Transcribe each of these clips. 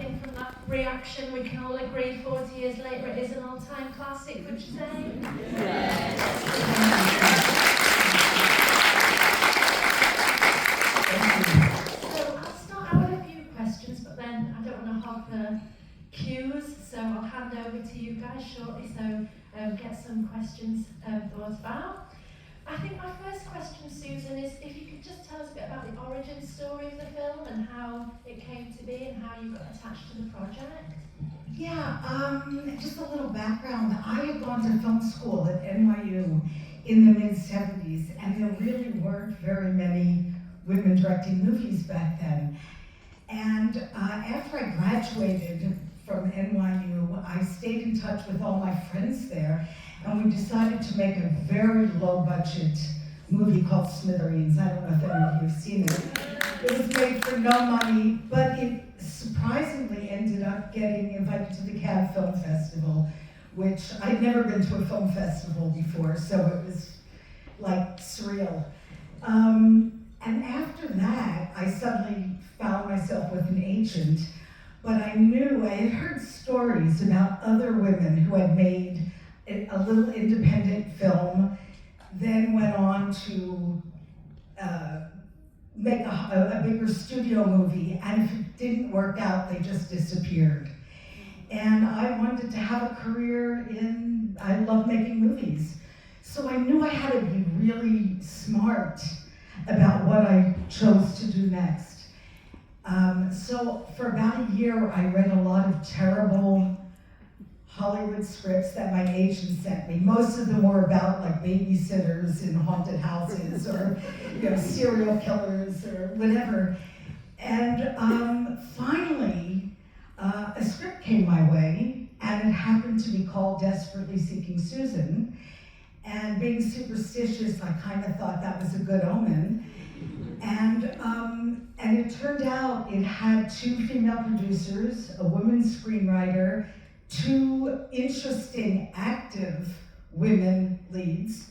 think from that reaction we can all agree 40 years later it is an all-time classic, would you say? Yes. So I'll start out with a few questions, but then I don't want to hog the cues, so I'll hand over to you guys shortly, so get some questions thought about. I think my first question, Susan, is if you could just tell us a bit about the origin story of the film and how it came to be and how you got attached to the project. Yeah, just a little background. I had gone to film school at NYU in the mid-70s, and there really weren't very many women directing movies back then. And after I graduated from NYU, I stayed in touch with all my friends there, and we decided to make a very low-budget movie called Smithereens. I don't know if any of you have seen it. It was made for no money, but it surprisingly ended up getting invited to the Cannes Film Festival, which I'd never been to a film festival before, so it was like surreal. And after that, I suddenly found myself with an agent, but I knew, I had heard stories about other women who had made a little independent film, then went on to make a bigger studio movie, and if it didn't work out, they just disappeared. And I wanted to have a career I love making movies. So I knew I had to be really smart about what I chose to do next. So for about a year, I read a lot of terrible Hollywood scripts that my agent sent me. Most of them were about like babysitters in haunted houses or serial killers or whatever. And finally, a script came my way, and it happened to be called Desperately Seeking Susan. And being superstitious, I kind of thought that was a good omen. And it turned out it had 2 female producers, a woman screenwriter, 2 interesting, active women leads.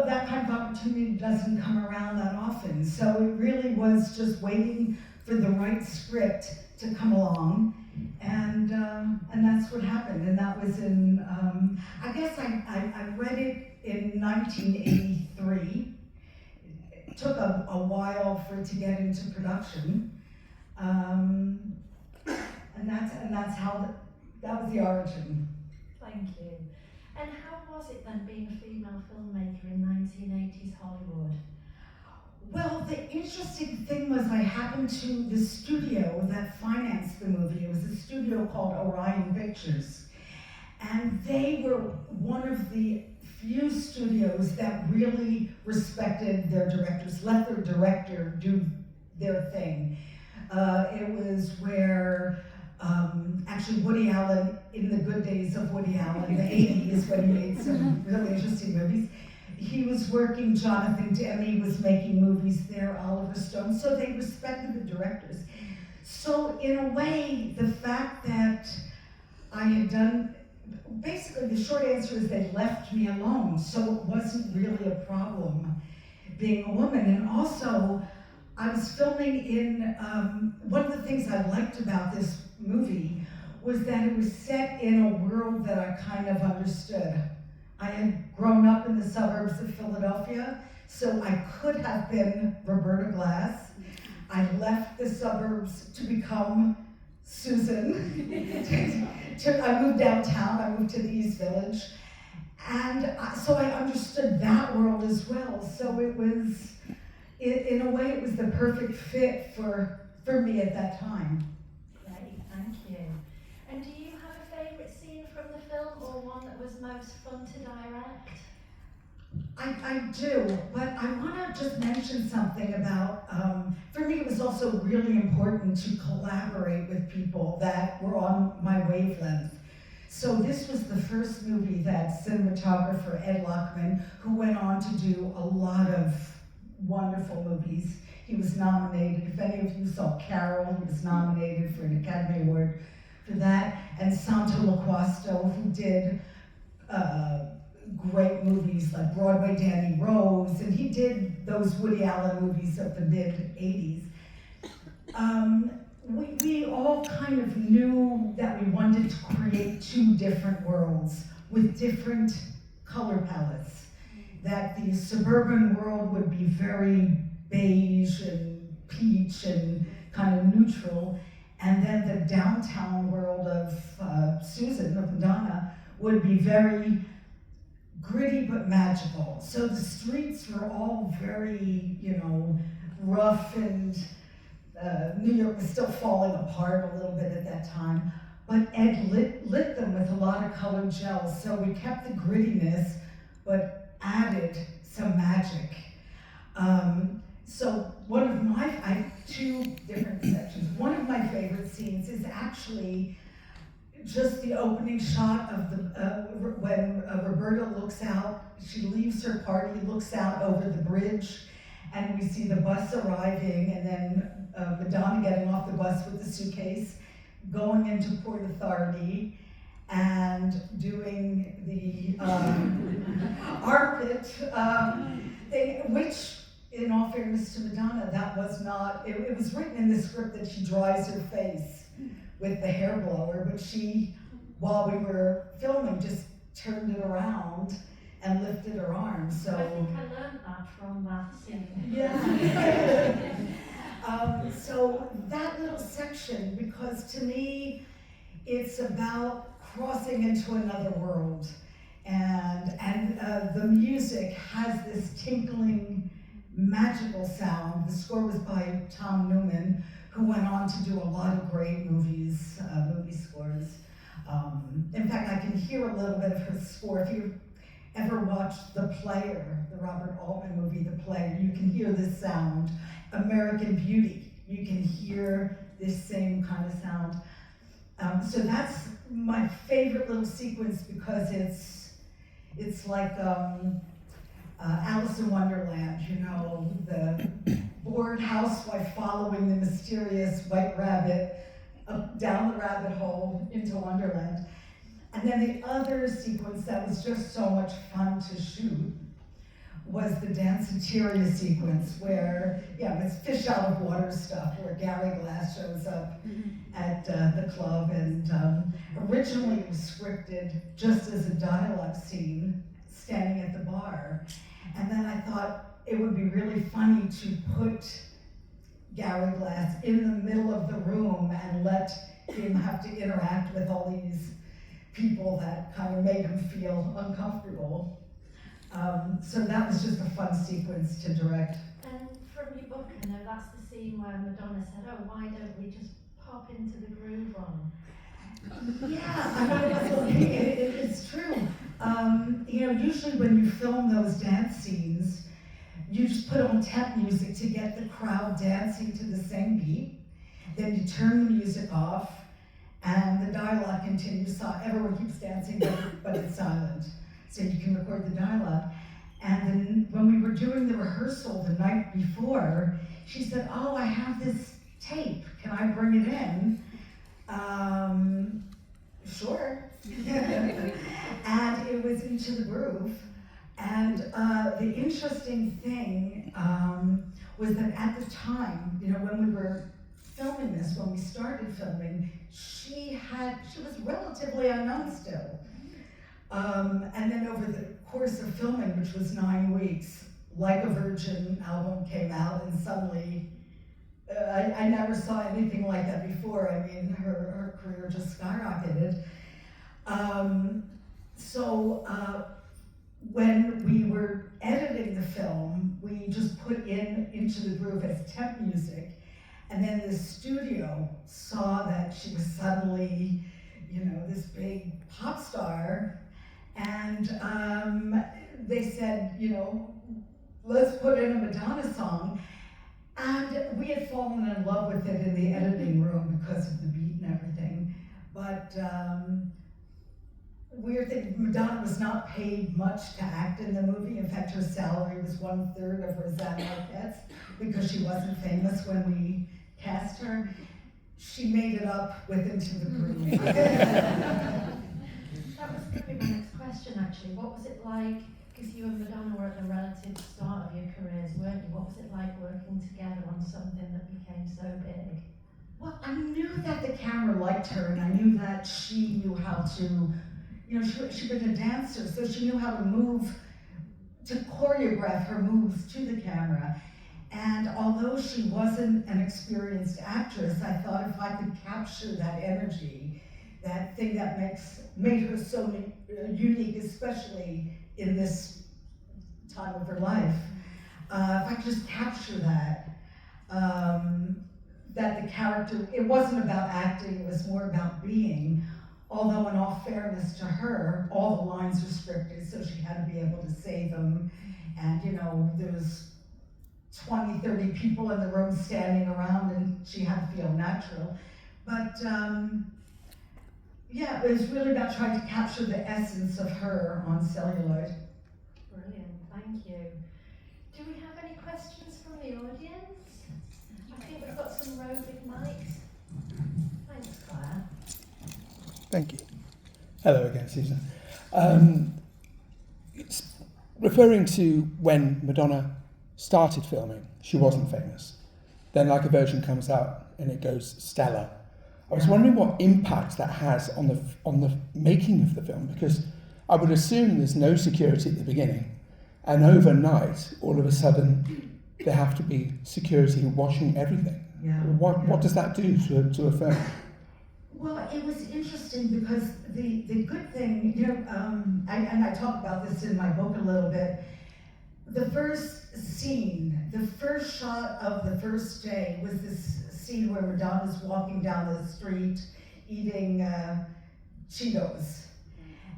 That kind of opportunity doesn't come around that often. So it really was just waiting for the right script to come along. And that's what happened. And that was in, I guess I read it in 1983. It took a while for it to get into production. And that's how, that was the origin. Thank you. And how was it then being a female filmmaker in 1980s Hollywood? Well, the interesting thing was I happened to the studio that financed the movie. It was a studio called Orion Pictures. And they were one of the few studios that really respected their directors, let their director do their thing. It was where actually Woody Allen, in the good days of Woody Allen, the 80s, when he made some really interesting movies, he was working, Jonathan Demme was making movies there, Oliver Stone, so they respected the directors. So in a way, the fact that I had done, basically the short answer is they left me alone, so it wasn't really a problem being a woman. And also, I was filming in, one of the things I liked about this movie was that it was set in a world that I kind of understood. I had grown up in the suburbs of Philadelphia, so I could have been Roberta Glass. I left the suburbs to become Susan. I moved downtown, I moved to the East Village. And so I understood that world as well. So it was, in a way, it was the perfect fit for me at that time. Great, thank you. And do you have a favourite scene from the film, or one that was most fun to direct? I do, but I want to just mention something about, for me it was also really important to collaborate with people that were on my wavelength. So this was the first movie that cinematographer Ed Lockman, who went on to do a lot of wonderful movies. He was nominated, if any of you saw Carol, he was nominated for an Academy Award for that. And Santo Loquasto, who did great movies like Broadway Danny Rose, and he did those Woody Allen movies of the mid-'80s. We all kind of knew that we wanted to create two different worlds with different color palettes. That the suburban world would be very beige and peach and kind of neutral, and then the downtown world of Susan, of Madonna, would be very gritty but magical. So the streets were all very, rough, and New York was still falling apart a little bit at that time. But Ed lit them with a lot of colored gels, so we kept the grittiness, but added some magic. So I have two different sections. One of my favorite scenes is actually just the opening shot of when Roberta looks out. She leaves her party, looks out over the bridge, and we see the bus arriving, and then Madonna getting off the bus with the suitcase, going into Port Authority, and doing the armpit thing, which, in all fairness to Madonna, that was not, it was written in the script that she dries her face with the hair blower, but she, while we were filming, just turned it around and lifted her arm. So I think I learned that from that scene. Yeah. So that little section, because to me, it's about crossing into another world, and the music has this tinkling, magical sound. The score was by Tom Newman, who went on to do a lot of great movie scores. In fact, I can hear a little bit of her score. If you've ever watched The Player, the Robert Altman movie, The Player, you can hear this sound. American Beauty, you can hear this same kind of sound. So that's my favorite little sequence, because it's like Alice in Wonderland, the bored housewife following the mysterious white rabbit up down the rabbit hole into Wonderland. And then the other sequence that was just so much fun to shoot was the Danceteria sequence, where, it's fish out of water stuff, where Gary Glass shows up at the club, and originally it was scripted just as a dialogue scene, standing at the bar. And then I thought it would be really funny to put Gary Glass in the middle of the room and let him have to interact with all these people that kind of made him feel uncomfortable. So that was just a fun sequence to direct. And from your book, I know that's the scene where Madonna said, "Oh, why don't we just pop into the groove on?" Yeah, it's true. Usually when you film those dance scenes, you just put on temp music to get the crowd dancing to the same beat. Then you turn the music off, and the dialogue continues. So everyone keeps dancing, but it's silent. So you can record the dialogue. And then when we were doing the rehearsal the night before, she said, "Oh, I have this tape. Can I bring it in?" Sure. And it was Into the Groove. And the interesting thing was that at the time, when we were filming this, when we started filming, she was relatively unknown still. And then over the course of filming, which was 9 weeks, Like a Virgin album came out, and suddenly, I never saw anything like that before. I mean, her career just skyrocketed. When we were editing the film, we just put Into the Groove as temp music, and then the studio saw that she was suddenly, this big pop star, and they said, let's put in a Madonna song. And we had fallen in love with it in the editing room because of the beat and everything. But weird thing, Madonna was not paid much to act in the movie. In fact, her salary was 1/3 of Rosanna Arquette's, because she wasn't famous when we cast her. She made it up with Into the Groove. That was going to be my next question. question actually. What was it like, because you and Madonna were at the relative start of your careers, weren't you? What was it like working together on something that became so big? Well, I knew that the camera liked her, and I knew that she knew how to, she'd been a dancer, so she knew how to move, to choreograph her moves to the camera. And although she wasn't an experienced actress, I thought if I could capture that energy, that thing that made her so unique, especially in this time of her life, if I could just capture that, that the character, it wasn't about acting, it was more about being. Although in all fairness to her, all the lines were scripted, so she had to be able to say them. And there was 20, 30 people in the room standing around, and she had to feel natural. But yeah, it was really about trying to capture the essence of her on celluloid. Brilliant, thank you. Do we have any questions from the audience? I think we've got some roving mics. Thanks, Claire. Thank you. Hello again, Susan. It's referring to when Madonna started filming, she wasn't famous. Then Like a Virgin comes out and it goes stellar. I was wondering what impact that has on the making of the film, because I would assume there's no security at the beginning, and overnight, all of a sudden, there have to be security watching everything. Yeah. What does that do to a film? Well, it was interesting because the good thing, and I talk about this in my book a little bit, the first scene, the first shot of the first day was this scene where Madonna's walking down the street eating Cheetos.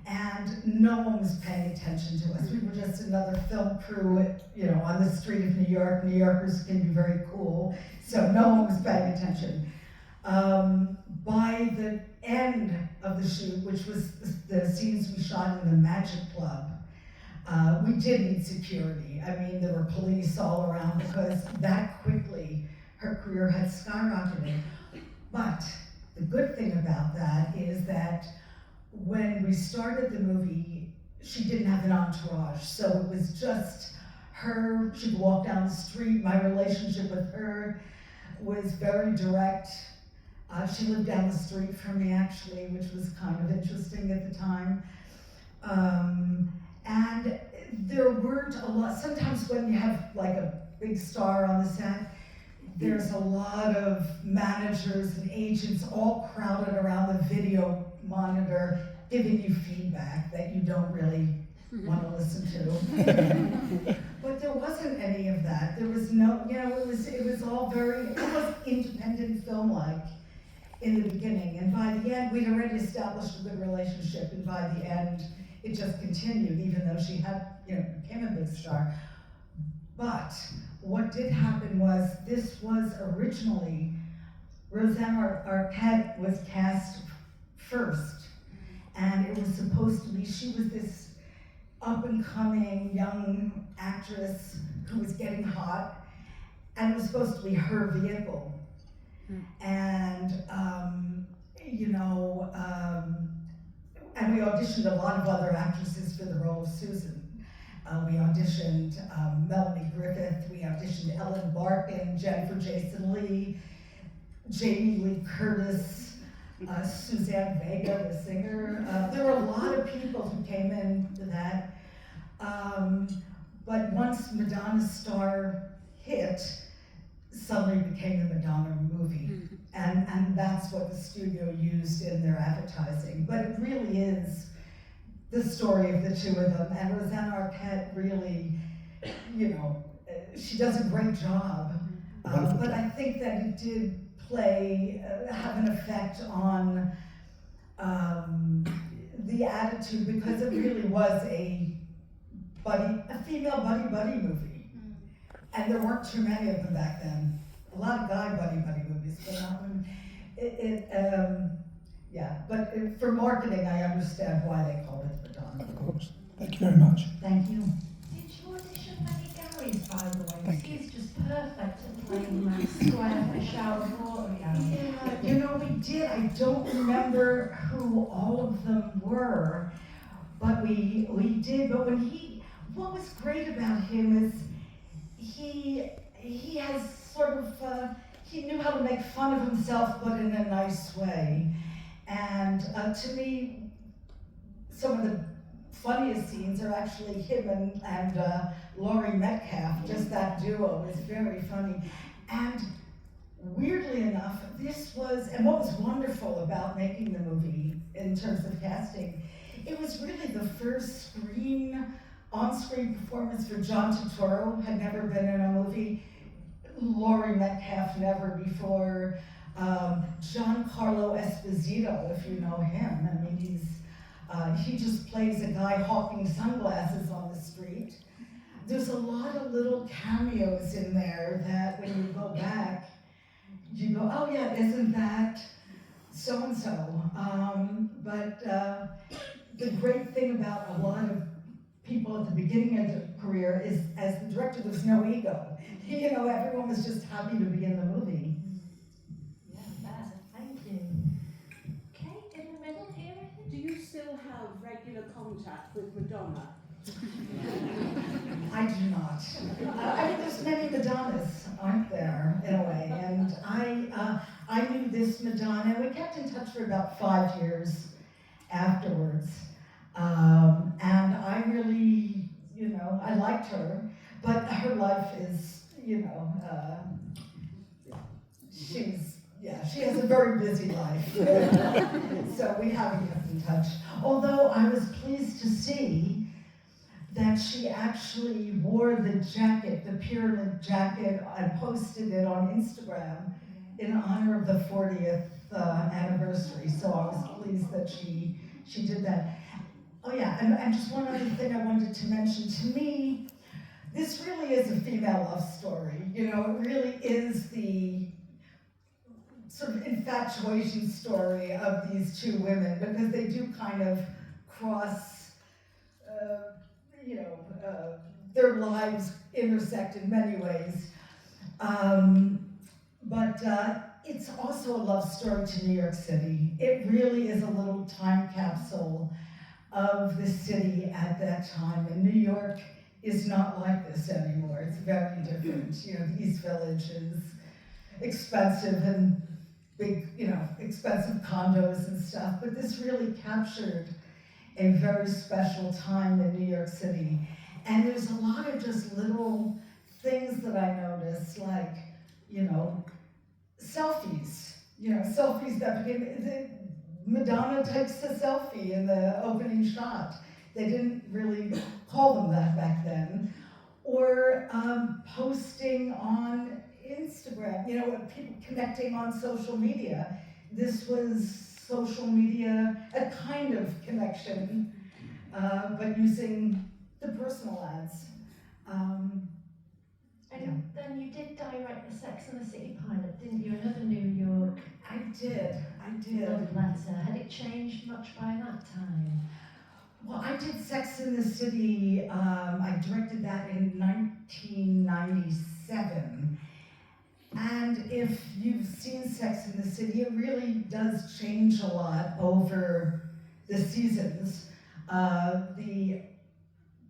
And no one was paying attention to us. We were just another film crew, on the street of New York. New Yorkers can be very cool, so no one was paying attention. By the end of the shoot, which was the scenes we shot in the Magic Club, we did need security. I mean, there were police all around because that quickly her career had skyrocketed. But the good thing about that is that when we started the movie, she didn't have an entourage, so it was just her. She'd walk down the street. My relationship with her was very direct. She lived down the street from me, actually, which was kind of interesting at the time. And there weren't a lot. Sometimes when you have like a big star on the set, there's a lot of managers and agents all crowded around the video monitor giving you feedback that you don't really want to listen to. But there wasn't any of that. There was no, it was all very, almost independent film-like in the beginning. And by the end, we'd already established a good relationship, and by the end, it just continued, even though she had, became a big star. But what did happen was, this was originally, Rosanna Arquette was cast first. And it was supposed to be, she was this up-and-coming young actress who was getting hot, and it was supposed to be her vehicle. And, and we auditioned a lot of other actresses for the role of Susan. We auditioned Melanie Griffith, we auditioned Ellen Barkin, Jennifer Jason Leigh, Jamie Lee Curtis, Suzanne Vega, the singer. There were a lot of people who came into that. But once Madonna's star hit, suddenly became the Madonna movie. And that's what the studio used in their advertising. But it really is the story of the two of them. And Rosanna Arquette really, she does a great job. But I think that it did have an effect on the attitude, because it really was a female buddy movie. And there weren't too many of them back then. A lot of guy buddy movies, but not women. But for marketing, I understand why they called it Madonna. Of course. Thank you very much. Thank you. Did you audition many Garys, by the way? Thank you. He's just perfect at playing that square fish out of water Gary. Yeah, we did. I don't remember who all of them were, but we did. But what was great about him is he has sort of, he knew how to make fun of himself, but in a nice way. And to me, some of the funniest scenes are actually him and Laurie Metcalf. Just that duo is very funny. And weirdly enough, and what was wonderful about making the movie in terms of casting, it was really the first on-screen performance for John Turturro. Had never been in a movie. Laurie Metcalf never before. Giancarlo Esposito, if you know him. I mean, he just plays a guy hawking sunglasses on the street. There's a lot of little cameos in there that when you go back, you go, oh yeah, isn't that so-and-so? But the great thing about a lot of people at the beginning of their career is, as the director, there's no ego. You know, everyone was just happy to be in the movie. Yeah, thank you. Okay, in the middle here, I think. Do you still have regular contact with Madonna? I do not. I mean, there's many Madonnas, aren't there, in a way? And I knew this Madonna. We kept in touch for about 5 years afterwards. And I really, you know, I liked her, but her life is, you know, she has a very busy life. So we haven't kept in touch. Although I was pleased to see that she actually wore the jacket, the pyramid jacket, and posted it on Instagram in honor of the 40th anniversary. So I was pleased that she did that. Oh yeah, and just one other thing I wanted to mention. To me, this really is a female love story. You know, it really is the sort of infatuation story of these two women, because they do kind of cross, their lives intersect in many ways. But it's also a love story to New York City. It really is a little time capsule of the city at that time. And New York is not like this anymore. It's very different. You know, the East Village is expensive and big, you know, expensive condos and stuff. But this really captured a very special time in New York City. And there's a lot of just little things that I noticed, like, you know, selfies. You know, selfies that became, Madonna takes a selfie in the opening shot. They didn't really call them that back then. Or posting on Instagram, you know, people connecting on social media. This was social media, a kind of connection, but using the personal ads. And then you did direct the Sex and the City pilot, didn't you? Another New York I did. love letter. Had it changed much by that time? Well, I did Sex and the City, I directed that in 1997. And if you've seen Sex and the City, it really does change a lot over the seasons. The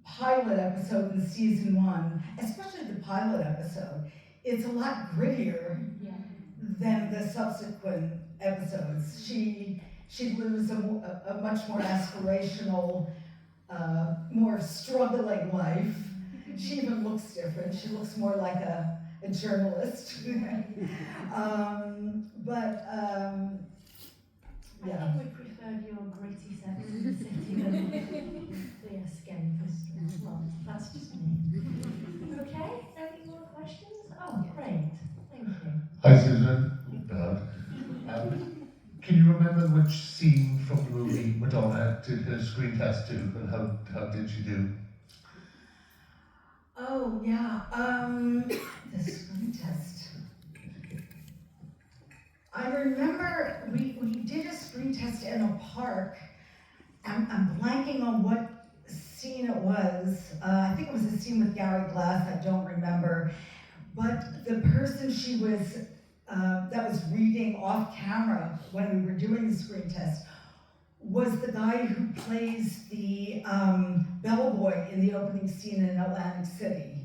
pilot episode in season 1, especially the pilot episode, it's a lot grittier than the subsequent episodes. She lives a much more aspirational, more struggling life. She even looks different. She looks more like a journalist. I think we preferred your gritty Sex and the City than the escapist. Well, that's just me. Okay, any more questions? Oh, great. Thank you. Hi Susan. Can you remember which scene from the movie Madonna did her screen test to, and how did she do? Oh, yeah, the screen test. I remember we did a screen test in a park. I'm blanking on what scene it was. I think it was a scene with Gary Glass, I don't remember. But the person that was reading off camera when we were doing the screen test was the guy who plays the bellboy in the opening scene in Atlantic City.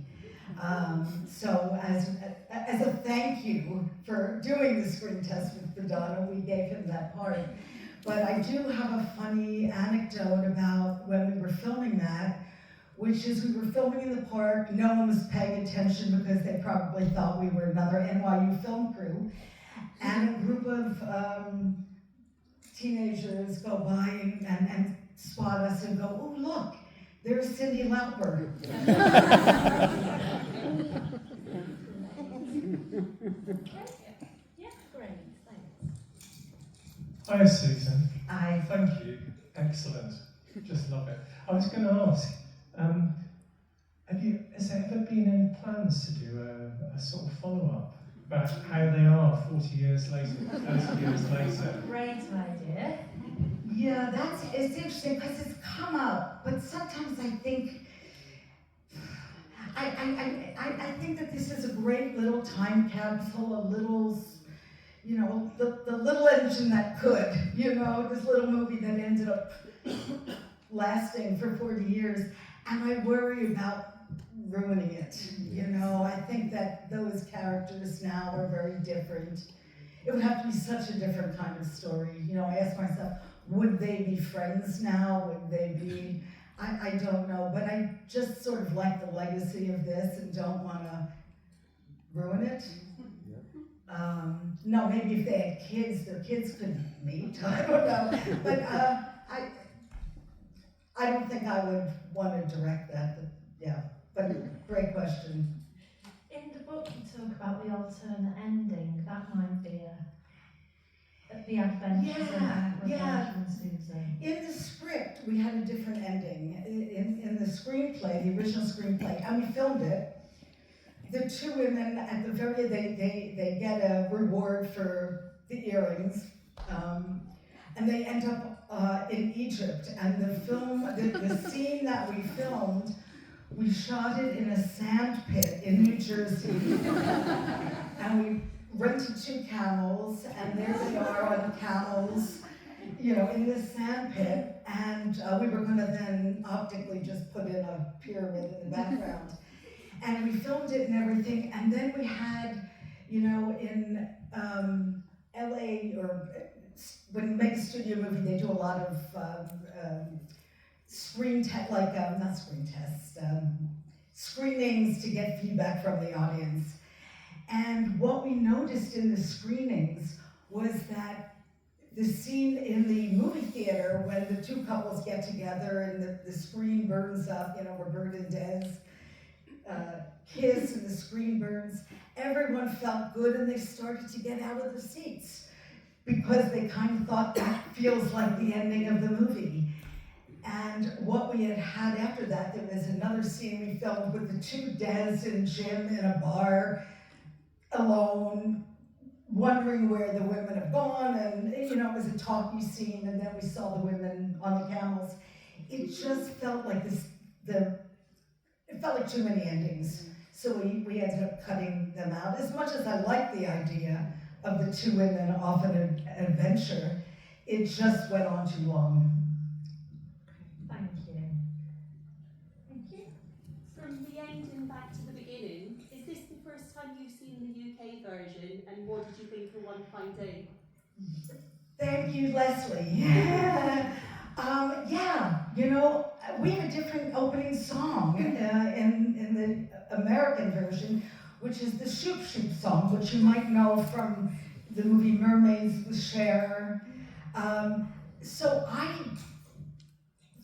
So as a thank you for doing the screen test with Madonna, we gave him that part. But I do have a funny anecdote about when we were filming that, which is we were filming in the park, no one was paying attention because they probably thought we were another NYU film crew, and a group of teenagers go by and spot us and go, oh look, there's Cyndi Lauper. Yeah, great, thanks. Hi, Susan. I Thank you. Excellent. Just love it. I was going to ask, has there ever been any plans to do a sort of follow-up about how they are 40 years later, 30 years later? Great idea. Yeah, it's interesting because it's come up, but sometimes I think I think that this is a great little time capsule, a little, you know, the little engine that could, you know, this little movie that ended up lasting for 40 years, and I worry about ruining it, you know. I think that those characters now are very different. It would have to be such a different kind of story, you know. I ask myself, would they be friends now? Would they be, I don't know, but I just sort of like the legacy of this and don't want to ruin it. No, maybe if they had kids, their kids could meet, I don't know, but I don't think I would want to direct that, but, yeah, but great question. In the book you talk about the alternate ending, that might be the adventures of Rosanna and Susan. In the script, we had a different ending. In the screenplay, the original screenplay, and we filmed it, the two women at the very end, they get a reward for the earrings, and they end up in Egypt. And the film, the scene that we filmed, we shot it in a sand pit in New Jersey, and we rented 2 camels, and there they are on the camels, you know, in this sand pit, and we were going to then optically just put in a pyramid in the background. And we filmed it and everything, and then we had, you know, in LA, or when you make a studio movie, they do a lot of screenings to get feedback from the audience. And what we noticed in the screenings was that the scene in the movie theater when the 2 couples get together and the screen burns up, you know, Robert and Des kiss and the screen burns, everyone felt good and they started to get out of the seats because they kind of thought that feels like the ending of the movie. And what we had after that, there was another scene we filmed with the 2 Des and Jim in a bar, alone, wondering where the women have gone, and you know, it was a talky scene, and then we saw the women on the camels. It just felt like it felt like too many endings. So we ended up cutting them out. As much as I like the idea of the 2 women off an adventure, it just went on too long. Thank you. Thank you. From the end and back to the beginning, is this the first time you've seen the UK version, and what did you think for One Fine Day? Thank you, Leslie. Yeah, you know, we have a different opening song in the American version, which is the Shoop Shoop song, which you might know from the movie Mermaids with Cher. So I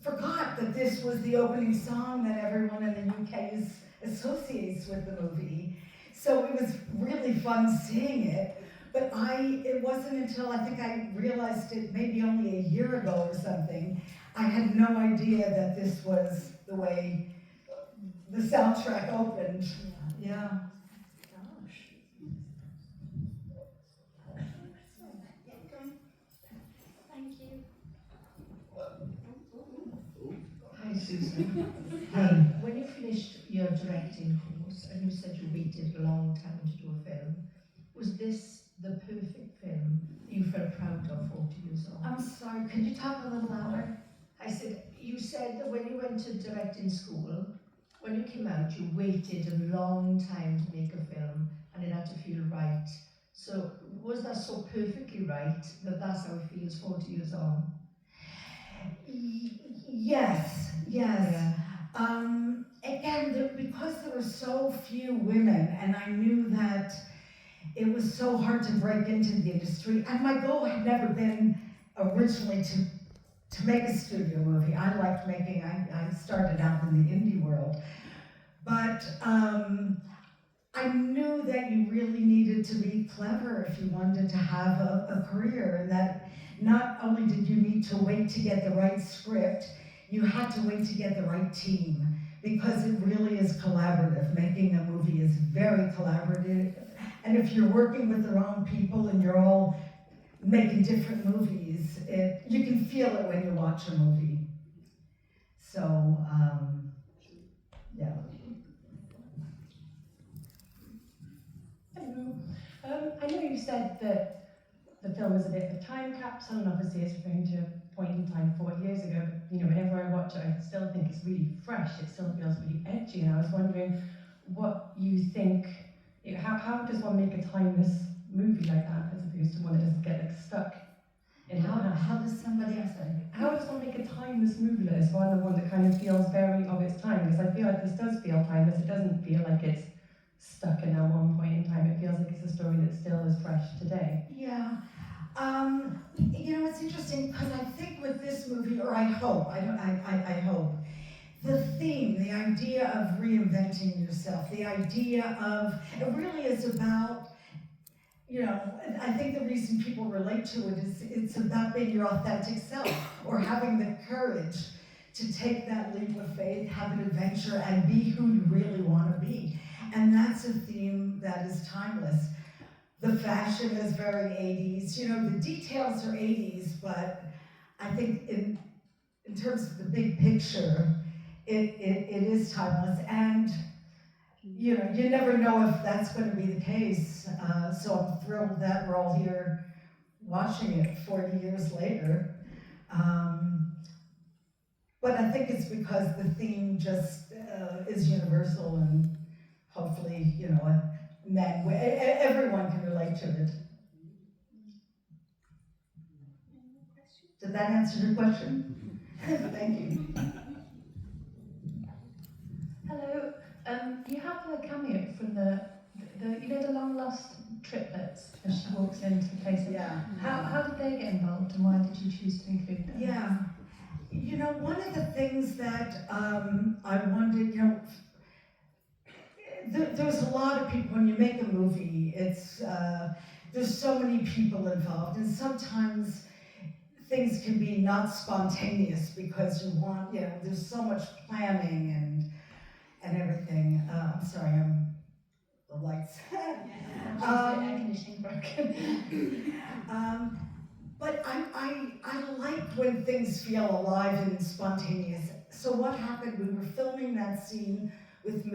forgot that this was the opening song that everyone in the UK associates with the movie. So it was really fun seeing it. But it wasn't until I think I realized it maybe only a year ago or something, I had no idea that this was the way the soundtrack opened. Yeah. Gosh. Thank you. Hi, Susan. When you finished your directing course, and you said you waited a long time to do a film, was this the perfect film you felt proud of 40 years years on. I'm sorry, could you talk a little louder? I said, you said that when you went to directing school, when you came out, you waited a long time to make a film, and it had to feel right. So was that so perfectly right that that's how it feels 40 years on? Yes. Yeah. Again, because there were so few women, and I knew that it was so hard to break into the industry, and my goal had never been originally to make a studio movie. I liked making, I started out in the indie world, but I knew that you really needed to be clever if you wanted to have a career, and that not only did you need to wait to get the right script, you had to wait to get the right team, because it really is collaborative. Making a movie is very collaborative, and if you're working with the wrong people and you're all making different movies, you can feel it when you watch a movie. So, yeah. Hello. I know you said that the film is a bit of a time capsule, and obviously it's referring to a point in time 40 years ago, but whenever I watch it, I still think it's really fresh, it still feels really edgy, and I was wondering what you think, how does one make a timeless movie like that, as opposed to one that doesn't get stuck in the past? How does somebody else say? How does one make a timeless movie like this, one that kind of feels very of its time? Because I feel like this does feel timeless, it doesn't feel like it's stuck in that one point in time. It feels like it's a story that still is fresh today. Yeah. It's interesting, because I think with this movie, or I hope, I hope, the theme, the idea of reinventing yourself, the idea of, it really is about, I think the reason people relate to it is it's about being your authentic self, or having the courage to take that leap of faith, have an adventure, and be who you really want to be. And that's a theme that is timeless. The fashion is very 80s, the details are 80s, but I think in terms of the big picture, it is timeless. And you never know if that's going to be the case. So I'm thrilled that we're all here watching it 40 years later. But I think it's because the theme just is universal, and hopefully, everyone can relate to it. Did that answer your question? Thank you. Hello. You have a cameo from the long lost triplets as she walks into the place. Yeah. How did they get involved, and why did you choose to include them? Yeah. One of the things that I wanted, there's a lot of people, when you make a movie, there's so many people involved, and sometimes things can be not spontaneous because you want, there's so much planning and everything. I'm sorry, the lights. Air conditioning broken. But I like when things feel alive and spontaneous. So what happened, we were filming that scene with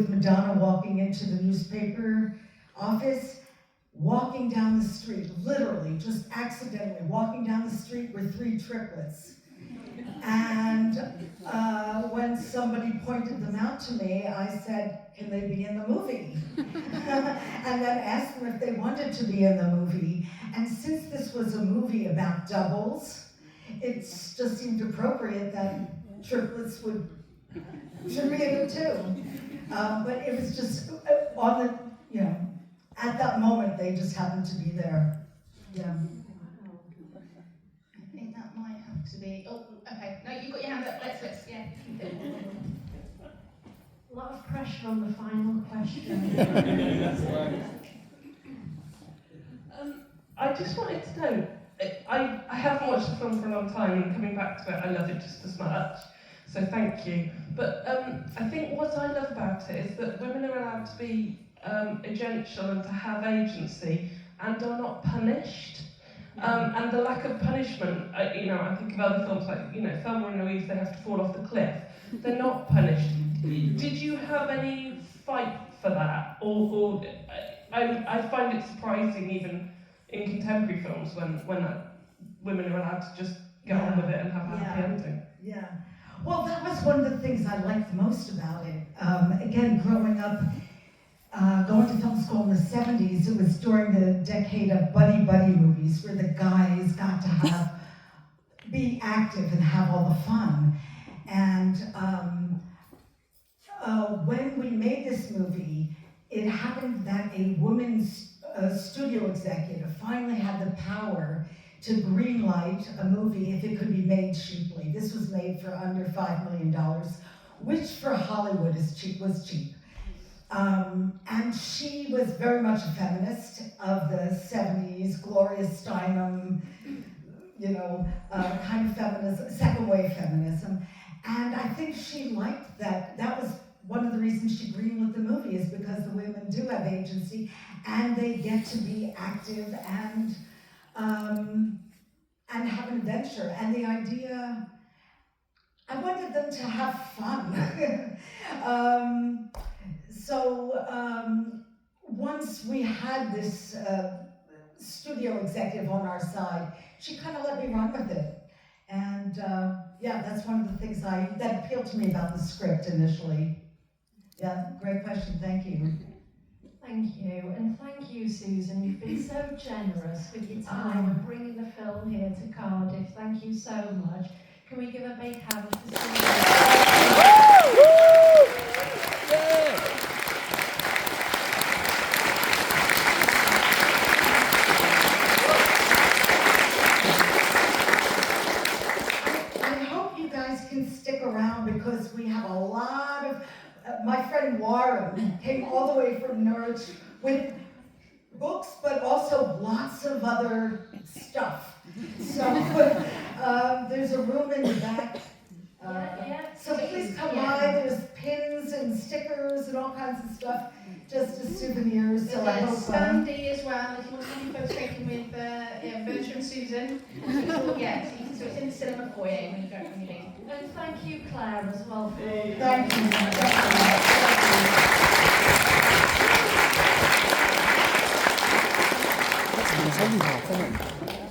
Madonna walking into the newspaper office, walking down the street, literally, just accidentally walking down the street were 3 triplets. And when somebody pointed them out to me, I said, can they be in the movie? And then asked them if they wanted to be in the movie. And since this was a movie about doubles, it just seemed appropriate that triplets should be in it too. But it was just on the, at that moment, they just happened to be there. Yeah. I think that might have to be. Oh, okay. No, you've got your hand up. Let's yeah. A lot of pressure on the final question. I just wanted to know, I haven't watched the film for a long time, and coming back to it, I love it just as much, so thank you. But I think what I love about it is that women are allowed to be agential and to have agency, and are not punished. And the lack of punishment, I think of other films like, Thelma and Louise, they have to fall off the cliff. They're not punished. Did you have any fight for that? Or I find it surprising, even in contemporary films, when women are allowed to just get on with it and have a happy ending. Yeah. Well, that was one of the things I liked most about it. Again, growing up, going to film school in the 70s, it was during the decade of buddy movies where the guys got to be active and have all the fun. And when we made this movie, it happened that a woman's studio executive finally had the power to greenlight a movie if it could be made cheaply. This was made for under $5 million, which for Hollywood was cheap. And she was very much a feminist of the 70s, Gloria Steinem, kind of feminism, second wave feminism. And I think she liked that. That was one of the reasons she greenlit the movie, is because the women do have agency and they get to be active and have an adventure. And the idea, I wanted them to have fun. Once we had this studio executive on our side, she kind of let me run with it. And that's one of the things that appealed to me about the script initially. Yeah, great question, thank you. Thank you, and thank you, Susan. You've been so generous with your time and bringing the film here to Cardiff. Thank you so much. Can we give a big hand for Susan? Because we have a lot of, my friend Warren came all the way from Norwich with books, but also lots of other stuff. So there's a room in the back. So please come by, there's pins and stickers and all kinds of stuff, just as souvenirs. So I hope Sandy as well, if you want to have your photo taken with Bertram and Susan. So it's in the cinema foyer when you leave. And thank you, Claire, as well. Thank you. That's